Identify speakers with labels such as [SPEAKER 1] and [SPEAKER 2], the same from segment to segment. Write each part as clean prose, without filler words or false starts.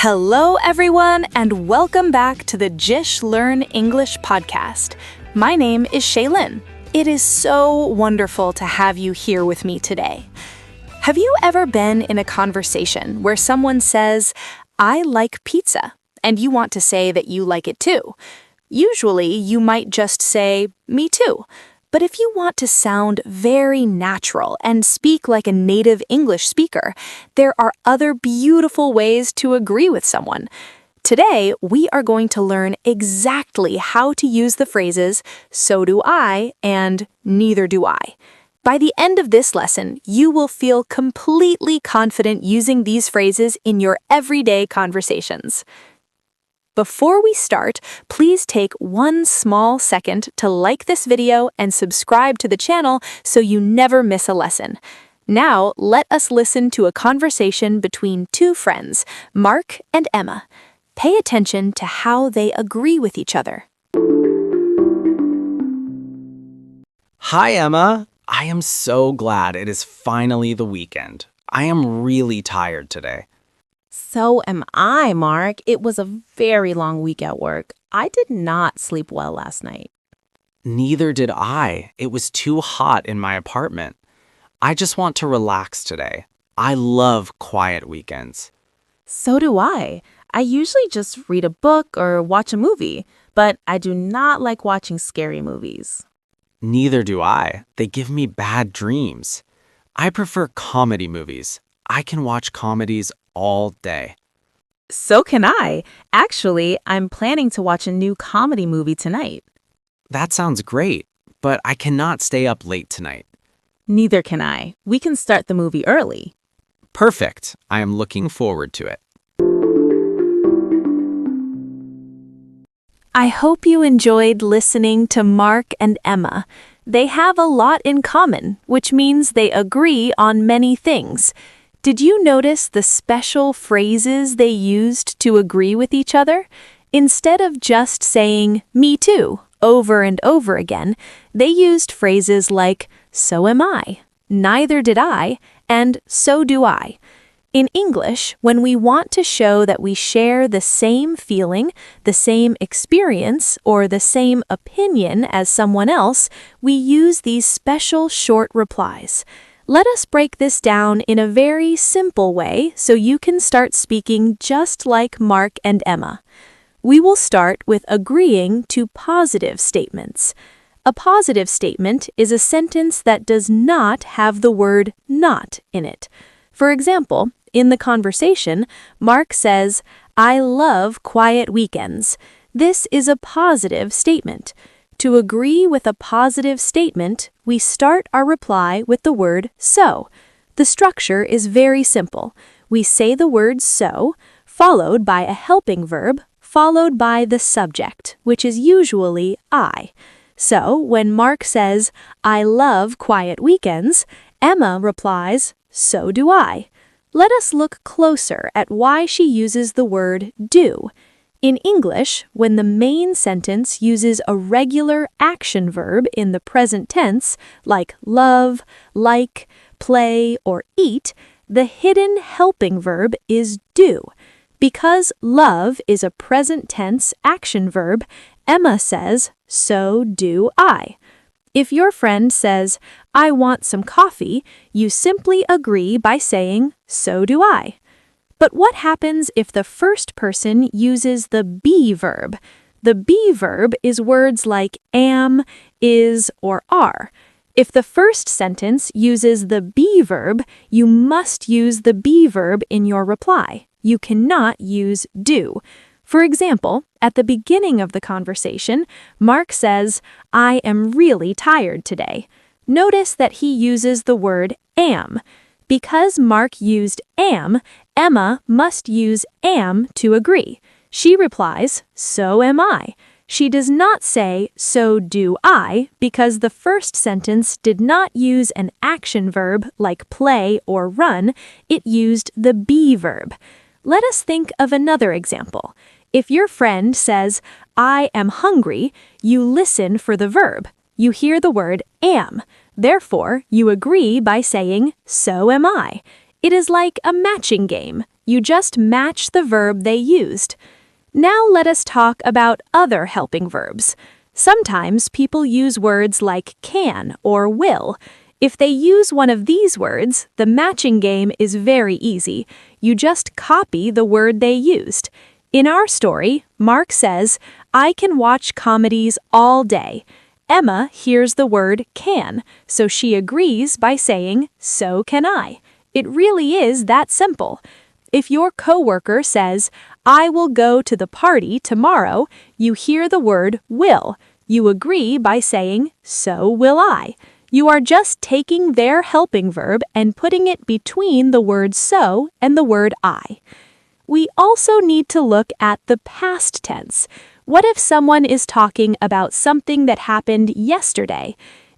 [SPEAKER 1] Hello, everyone, and welcome back to the JISH Learn English Podcast. My name is Shaylin. It is so wonderful to have you here with me today. Have you ever been in a conversation where someone says, "I like pizza," and you want to say that you like it too? Usually, you might just say, "Me too." But if you want to sound very natural and speak like a native English speaker, there are other beautiful ways to agree with someone. Today, we are going to learn exactly how to use the phrases "so do I" and "neither do I." By the end of this lesson, you will feel completely confident using these phrases in your everyday conversations. Before we start, please take one small second to like this video and subscribe to the channel so you never miss a lesson. Now, let us listen to a conversation between two friends, Mark and Emma. Pay attention to how they agree with each other.
[SPEAKER 2] Hi, Emma. I am so glad it is finally the weekend. I am really tired today.
[SPEAKER 3] So am I, Mark. It was a very long week at work. I did not sleep well last night.
[SPEAKER 2] Neither did I. It was too hot in my apartment. I just want to relax today. I love quiet weekends.
[SPEAKER 3] So do I. I usually just read a book or watch a movie, but I do not like watching scary movies.
[SPEAKER 2] Neither do I. They give me bad dreams. I prefer comedy movies. I can watch comedies all day.
[SPEAKER 3] So can I. Actually, I'm planning to watch a new comedy movie tonight.
[SPEAKER 2] That sounds great, but I cannot stay up late tonight.
[SPEAKER 3] Neither can I. We can start the movie early.
[SPEAKER 2] Perfect. I am looking forward to it.
[SPEAKER 1] I hope you enjoyed listening to Mark and Emma. They have a lot in common, which means they agree on many things. Did you notice the special phrases they used to agree with each other? Instead of just saying, "me too," over and over again, they used phrases like, "so am I," "neither did I," and "so do I." In English, when we want to show that we share the same feeling, the same experience, or the same opinion as someone else, we use these special short replies. Let us break this down in a very simple way so you can start speaking just like Mark and Emma. We will start with agreeing to positive statements. A positive statement is a sentence that does not have the word "not" in it. For example, in the conversation, Mark says, "I love quiet weekends." This is a positive statement. To agree with a positive statement, we start our reply with the word "so." The structure is very simple. We say the word "so," followed by a helping verb, followed by the subject, which is usually I. So, when Mark says, "I love quiet weekends," Emma replies, "So do I." Let us look closer at why she uses the word "do." In English, when the main sentence uses a regular action verb in the present tense, like love, like, play, or eat, the hidden helping verb is do. Because love is a present tense action verb, Emma says, "so do I." If your friend says, "I want some coffee," you simply agree by saying, "so do I." But what happens if the first person uses the be verb? The be verb is words like am, is, or are. If the first sentence uses the be verb, you must use the be verb in your reply. You cannot use do. For example, at the beginning of the conversation, Mark says, "I am really tired today." Notice that he uses the word am. Because Mark used am, Emma must use am to agree. She replies, "So am I." She does not say, "so do I," because the first sentence did not use an action verb like play or run. It used the be verb. Let us think of another example. If your friend says, "I am hungry," you listen for the verb. You hear the word am. Therefore, you agree by saying, "so am I." It is like a matching game. You just match the verb they used. Now let us talk about other helping verbs. Sometimes people use words like can or will. If they use one of these words, the matching game is very easy. You just copy the word they used. In our story, Mark says, I can watch comedies all day. Emma hears the word can, so she agrees by saying, so can I. It really is that simple. If your coworker says, I will go to the party tomorrow, you hear the word will. You agree by saying, so will I. You are just taking their helping verb and putting it between the word so and the word I. We also need to look at the past tense. What if someone is talking about something that happened yesterday?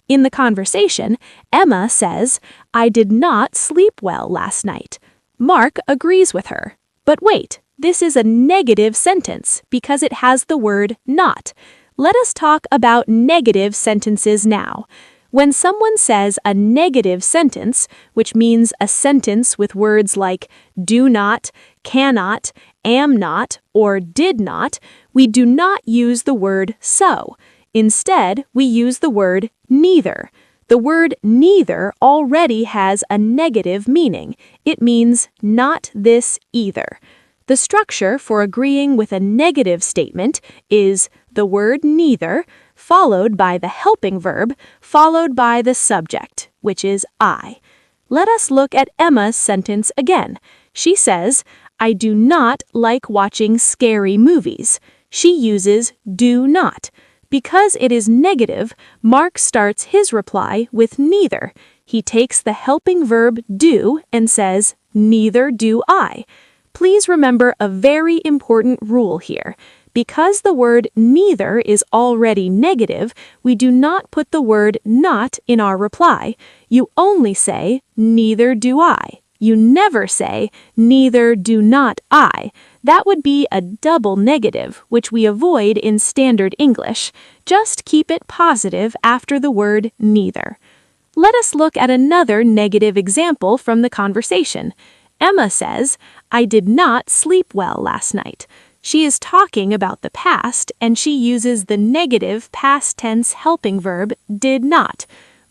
[SPEAKER 1] In the conversation, Emma says, I did not sleep well last night. Mark agrees with her. But wait, this is a negative sentence because it has the word not. Let us talk about negative sentences now. When someone says a negative sentence, which means a sentence with words like do not, cannot, am not, or did not, we do not use the word so. Instead, we use the word neither. The word neither already has a negative meaning. It means not this either. The structure for agreeing with a negative statement is the word neither, followed by the helping verb, followed by the subject, which is I. Let us look at Emma's sentence again. She says, I do not like watching scary movies. She uses do not. Because it is negative, Mark starts his reply with neither. He takes the helping verb do and says, neither do I. Please remember a very important rule here. Because the word neither is already negative, we do not put the word not in our reply. You only say, neither do I. You never say, neither do not I. That would be a double negative, which we avoid in standard English. Just keep it positive after the word neither. Let us look at another negative example from the conversation. Emma says, I did not sleep well last night. She is talking about the past, and she uses the negative past tense helping verb did not.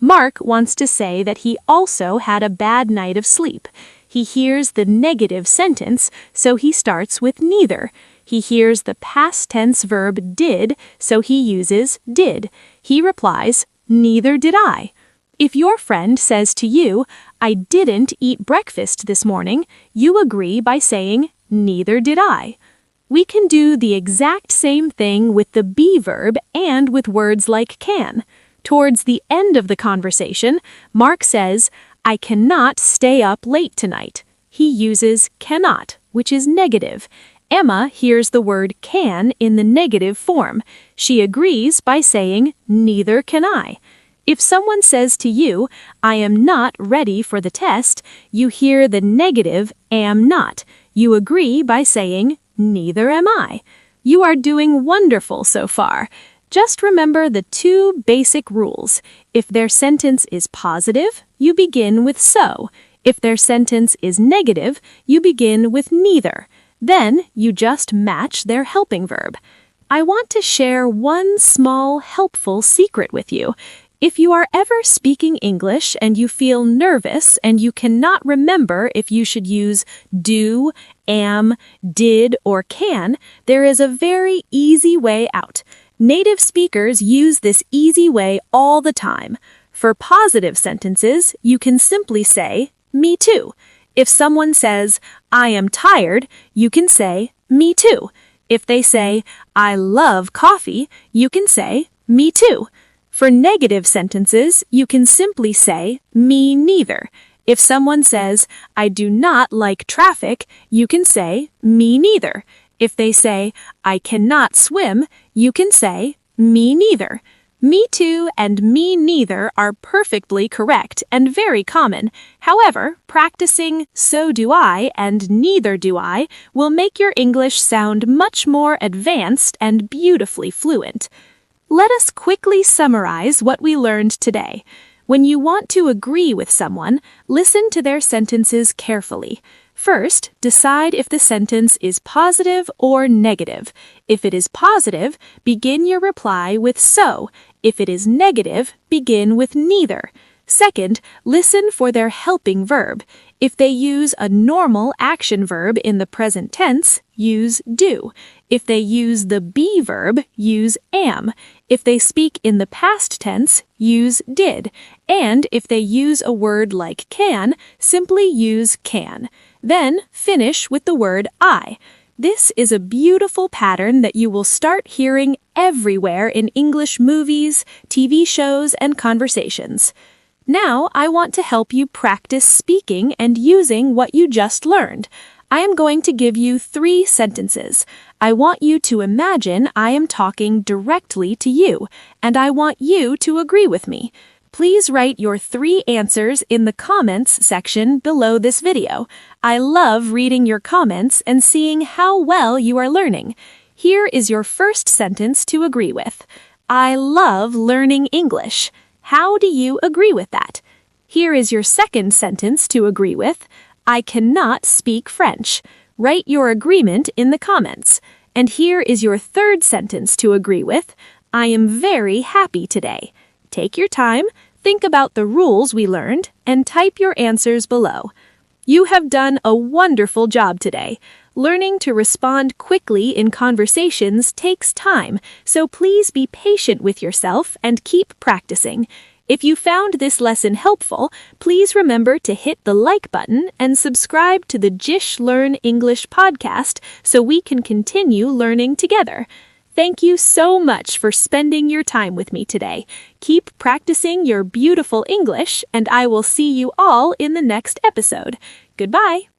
[SPEAKER 1] Mark wants to say that he also had a bad night of sleep. He hears the negative sentence, so he starts with neither. He hears the past tense verb did, so he uses did. He replies, neither did I. If your friend says to you, I didn't eat breakfast this morning, you agree by saying, neither did I. We can do the exact same thing with the be verb and with words like can. Towards the end of the conversation, Mark says, I cannot stay up late tonight. He uses cannot, which is negative. Emma hears the word can in the negative form. She agrees by saying, neither can I. If someone says to you, I am not ready for the test, you hear the negative am not. You agree by saying, neither am I. You are doing wonderful so far. Just remember the two basic rules. If their sentence is positive, you begin with so. If their sentence is negative, you begin with neither. Then you just match their helping verb. I want to share one small helpful secret with you. If you are ever speaking English and you feel nervous and you cannot remember if you should use do, am, did, or can, there is a very easy way out. Native speakers use this easy way all the time. For positive sentences, you can simply say, me too. If someone says, I am tired, you can say, me too. If they say, I love coffee, you can say, me too. For negative sentences, you can simply say, me neither. If someone says, I do not like traffic, you can say, me neither. If they say, I cannot swim, you can say, me neither. Me too and me neither are perfectly correct and very common. However, practicing so do I and neither do I will make your English sound much more advanced and beautifully fluent. Let us quickly summarize what we learned today. When you want to agree with someone, listen to their sentences carefully. First, decide if the sentence is positive or negative. If it is positive, begin your reply with so. If it is negative, begin with neither. Second, listen for their helping verb. If they use a normal action verb in the present tense, use do. If they use the be verb, use am. If they speak in the past tense, use did. And if they use a word like can, simply use can. Then finish with the word I. This is a beautiful pattern that you will start hearing everywhere in English movies, TV shows, and conversations. Now, I want to help you practice speaking and using what you just learned. I am going to give you 3 sentences. I want you to imagine I am talking directly to you, and I want you to agree with me. Please write your 3 answers in the comments section below this video. I love reading your comments and seeing how well you are learning. Here is your first sentence to agree with. I love learning English. How do you agree with that? Here is your second sentence to agree with. I cannot speak French. Write your agreement in the comments. And here is your third sentence to agree with. I am very happy today. Take your time, think about the rules we learned, and type your answers below. You have done a wonderful job today. Learning to respond quickly in conversations takes time, so please be patient with yourself and keep practicing. If you found this lesson helpful, please remember to hit the like button and subscribe to the JISH Learn English Podcast so we can continue learning together. Thank you so much for spending your time with me today. Keep practicing your beautiful English, and I will see you all in the next episode. Goodbye.